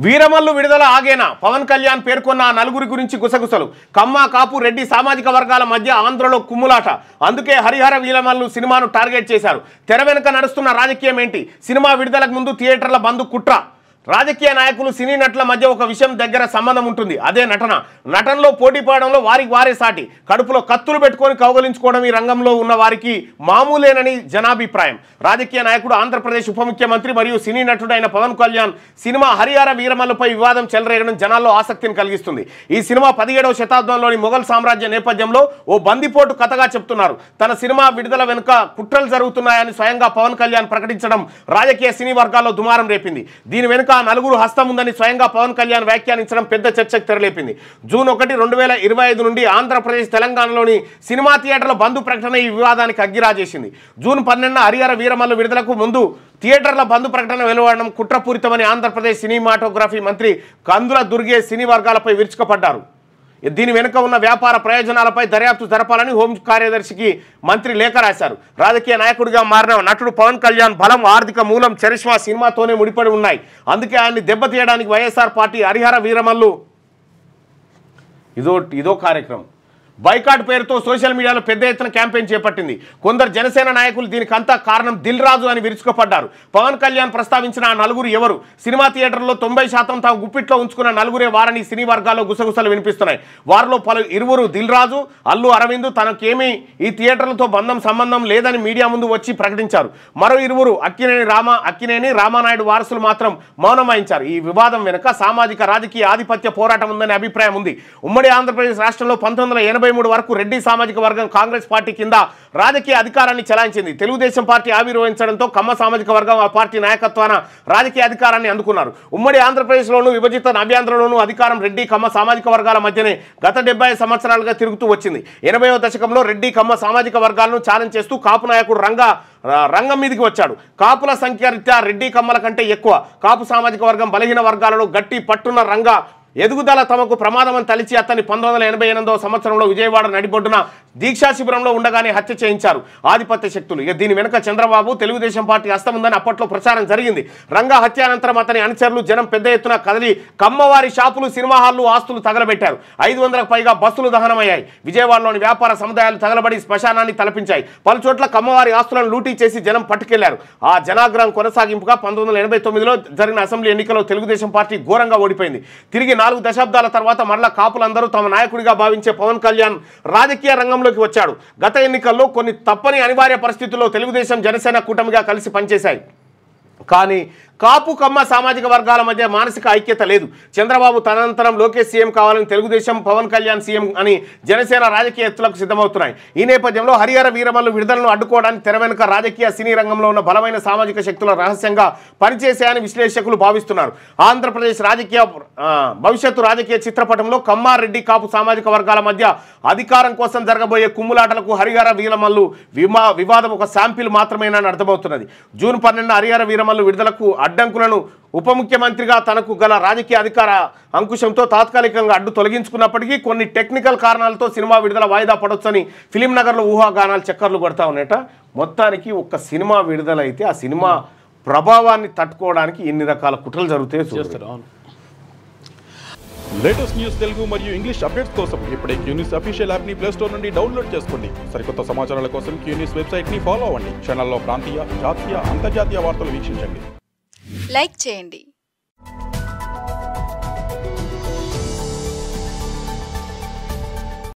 వీరమల్లు విడుదల ఆగేనా? పవన్ కళ్యాణ్ పేర్కొన్న నలుగురి గురించి గుసగుసలు. కమ్మ, కాపు, రెడ్డి సామాజిక వర్గాల మధ్య ఆంధ్రలో కుమ్ములాట. అందుకే హరిహర వీరమల్లు సినిమాను టార్గెట్ చేశారు. తెర వెనుక నడుస్తున్న రాజకీయం ఏంటి? సినిమా విడుదలకు ముందు థియేటర్ల బంద్ కుట్ర. రాజకీయ నాయకులు, సినీ నటుల మధ్య ఒక విషయం దగ్గర సంబంధం ఉంటుంది, అదే నటన. నటనలో పోటీ పడడంలో వారికి వారే సాటి. కడుపులో కత్తులు పెట్టుకొని కౌగలించుకోవడం ఈ రంగంలో ఉన్న వారికి మామూలేనని జనాభిప్రాయం. రాజకీయ నాయకుడు, ఆంధ్రప్రదేశ్ ఉప ముఖ్యమంత్రి మరియు సినీ నటుడైన పవన్ కళ్యాణ్ సినిమా హరిహర వీరమల్లుపై వివాదం చెలరేగడం జనాల్లో ఆసక్తిని కలిగిస్తుంది. ఈ సినిమా 17వ శతాబ్దంలోని మొఘల్ సామ్రాజ్య నేపథ్యంలో ఓ బందిపోటు కథగా చెప్తున్నారు. తన సినిమా విడుదల వెనుక కుట్రలు జరుగుతున్నాయని స్వయంగా పవన్ కళ్యాణ్ ప్రకటించడం రాజకీయ సినీ వర్గాల్లో దుమారం రేపింది. దీని వెనుక నలుగురు హస్తం ఉందని స్వయంగా పవన్ కళ్యాణ్ వ్యాఖ్యానించడం పెద్ద చర్చకు తెరలేపింది. జూన్ 1, 2025 నుండి ఆంధ్రప్రదేశ్, తెలంగాణలోని సినిమా థియేటర్ల బంద్ ప్రకటన ఈ వివాదానికి అగ్గిరాజేసింది. జూన్ 12న హరిహర వీరమల్లు విడుదలకు ముందు థియేటర్ల బంద్ ప్రకటన వెలువడడం కుట్రపూరితమని ఆంధ్రప్రదేశ్ సినిమాటోగ్రఫీ మంత్రి కందుల దుర్గే సినీ వర్గాలపై విరుచుకుపడ్డారు. దీని వెనుక ఉన్న వ్యాపార ప్రయోజనాలపై దర్యాప్తు జరపాలని హోం కార్యదర్శికి మంత్రి లేఖ రాశారు. రాజకీయ నాయకుడిగా మారిన నటుడు పవన్ కళ్యాణ్ బలం, ఆర్థిక మూలం, చరిష్మా సినిమాతోనే ముడిపడి ఉన్నాయి. అందుకే ఆయన్ని దెబ్బతీయడానికి వైఎస్ఆర్ పార్టీ హరిహర వీరమల్లు ఇదో కార్యక్రమం. బైకాట్ పేరుతో సోషల్ మీడియాలో పెద్ద ఎత్తున క్యాంపెయిన్ చేపట్టింది. కొందరు జనసేన నాయకులు దీనికంతా కారణం దిల్ రాజు అని విరుచుకుపడ్డారు. పవన్ కళ్యాణ్ ప్రస్తావించిన ఆ నలుగురు ఎవరు? సినిమా థియేటర్లో 90% తాము గుప్పిట్లో ఉంచుకున్న నలుగురే వారని సినీ వర్గాల్లో గుసగుసలు వినిపిస్తున్నాయి. వారిలో ఇరువురు దిల్ రాజు, అల్లు అరవింద్ తనకేమీ ఈ థియేటర్లతో సంబంధం లేదని మీడియా ముందు వచ్చి ప్రకటించారు. మరో ఇరువురు అక్కినేని రామానాయుడు వారసులు మాత్రం మౌనం వహించారు. ఈ వివాదం వెనుక సామాజిక రాజకీయ ఆధిపత్య పోరాటం ఉందనే అభిప్రాయం ఉంది. ఉమ్మడి ఆంధ్రప్రదేశ్ రాష్ట్రంలో 1983 వరకు రెడ్డి సామాజిక వర్గం కాంగ్రెస్ పార్టీ కింద రాజకీయ అధికారాన్ని చెలాయించింది. తెలుగుదేశం పార్టీ ఆవిర్భవించడంతో కమ్మ సామాజిక వర్గం ఆ పార్టీ నాయకత్వాన రాజకీయ అధికారాన్ని అందుకున్నారు. ఉమ్మడి ఆంధ్రప్రదేశ్లోనూ విభజిత నవ్యాంధ్రలోనూ అధికారం రెడ్డి కమ్మ సామాజిక వర్గాల మధ్యనే గత 75 సంవత్సరాలుగా తిరుగుతూ వచ్చింది. 80వ దశకంలో రెడ్డి కమ్మ సామాజిక వర్గాలను ఛాలెంజ్ చేస్తూ కాపు నాయకుడు రంగం మీదికి వచ్చాడు. కాపుల సంఖ్య రీత్యా రెడ్డి కమ్మల కంటే ఎక్కువ. కాపు సామాజిక వర్గం బలహీన వర్గాలలో గట్టి పట్టున్న రంగ ఎదుగుదల తమకు ప్రమాదమని తలిచి అతన్ని 1988వ సంవత్సరంలో విజయవాడ నడిబొడ్డున దీక్షా శిబిరంలో ఉండగానే హత్య చేయించారు ఆధిపత్య శక్తులు. దీని వెనుక చంద్రబాబు, తెలుగుదేశం పార్టీ హస్తం ఉందని అప్పట్లో ప్రచారం జరిగింది. రంగా హత్యానంతరం అతని అనుచరులు, జనం పెద్ద ఎత్తున కదిలి కమ్మవారి షాపులు, సినిమా హాళ్లు, ఆస్తులు తగలబెట్టారు. 500కు పైగా బస్సులు దహనమయ్యాయి. విజయవాడలోని వ్యాపార సముదాయాలు తగలబడి శ్మశానాన్ని తలపించాయి. పలుచోట్ల కమ్మవారి ఆస్తులను లూటీ చేసి జనం పట్టుకెళ్లారు. ఆ జనాగ్రహం కొనసాగింపుగా 1989లో జరిగిన అసెంబ్లీ ఎన్నికల్లో తెలుగుదేశం పార్టీ ఘోరంగా ఓడిపోయింది. తిరిగి 4 దశాబ్దాల తర్వాత మరలా కాపులందరూ తమ నాయకుడిగా భావించే పవన్ కళ్యాణ్ రాజకీయ రంగంలోకి వచ్చాడు. గత ఎన్నికల్లో కొన్ని తప్పని అనివార్య పరిస్థితుల్లో తెలుగుదేశం, జనసేన కూటమిగా కలిసి పనిచేశాయి. కానీ కాపు కమ్మ సామాజిక వర్గాల మధ్య మానసిక ఐక్యత లేదు. చంద్రబాబు తదనంతరం లోకేష్ సీఎం కావాలని తెలుగుదేశం, పవన్ కళ్యాణ్ సీఎం అని జనసేన రాజకీయ ఎత్తులకు సిద్ధమవుతున్నాయి. ఈ నేపథ్యంలో హరిహర వీరమల్లు విడుదలను అడ్డుకోవడానికి తెర వెనుక రాజకీయ సినీ రంగంలో ఉన్న బలమైన సామాజిక శక్తుల రహస్యంగా పనిచేశాయని విశ్లేషకులు భావిస్తున్నారు. ఆంధ్రప్రదేశ్ భవిష్యత్తు రాజకీయ చిత్రపటంలో కమ్మ, రెడ్డి, కాపు సామాజిక వర్గాల మధ్య అధికారం కోసం జరగబోయే కుమ్ములాటలకు హరిహర వీరమల్లు వివాదం ఒక శాంపిల్ మాత్రమేనని అర్థమవుతున్నది. జూన్ 12న హరిహర వీరమల్లు విడుదలకు అడ్డంకులను ఉప ముఖ్యమంత్రిగా తనకు గల రాజకీయ అధికార అంకుశంతో తాత్కాలికంగా అడ్డు తొలగించుకున్నప్పటికీ కొన్ని టెక్నికల్ కారణాలతో సినిమా విడుదల వాయిదా పడొచ్చని ఫిలిం నగర్లో ఊహాగానాలు చక్కర్లు కొడతా ఉన్నాయట. మొత్తానికి ఒక్క సినిమా విడుదల అయితే ఆ సినిమా ప్రభావాన్ని తట్టుకోవడానికి ఎన్ని రకాల కుట్రలు జరుగుతాయో చూస్తారు. లేటెస్ట్ న్యూస్ తెలుగు మరియు ఇంగ్లీష్ అప్డేట్స్ కోసం ఇప్పుడే క్యూన్యూస్ అఫీషియల్ యాప్ ని ప్లే స్టోర్ నుండి డౌన్లోడ్ చేసుకోండి. సరికొత్త సమాచారాల కోసం క్యూన్యూస్ వెబ్సైట్ ని ఫాలో అవ్వండి. ఛానల్లో ప్రాంతీయ, జాతీయ, అంతర్జాతీయ వార్తలు వీక్షించండి. లైక్ చేయండి.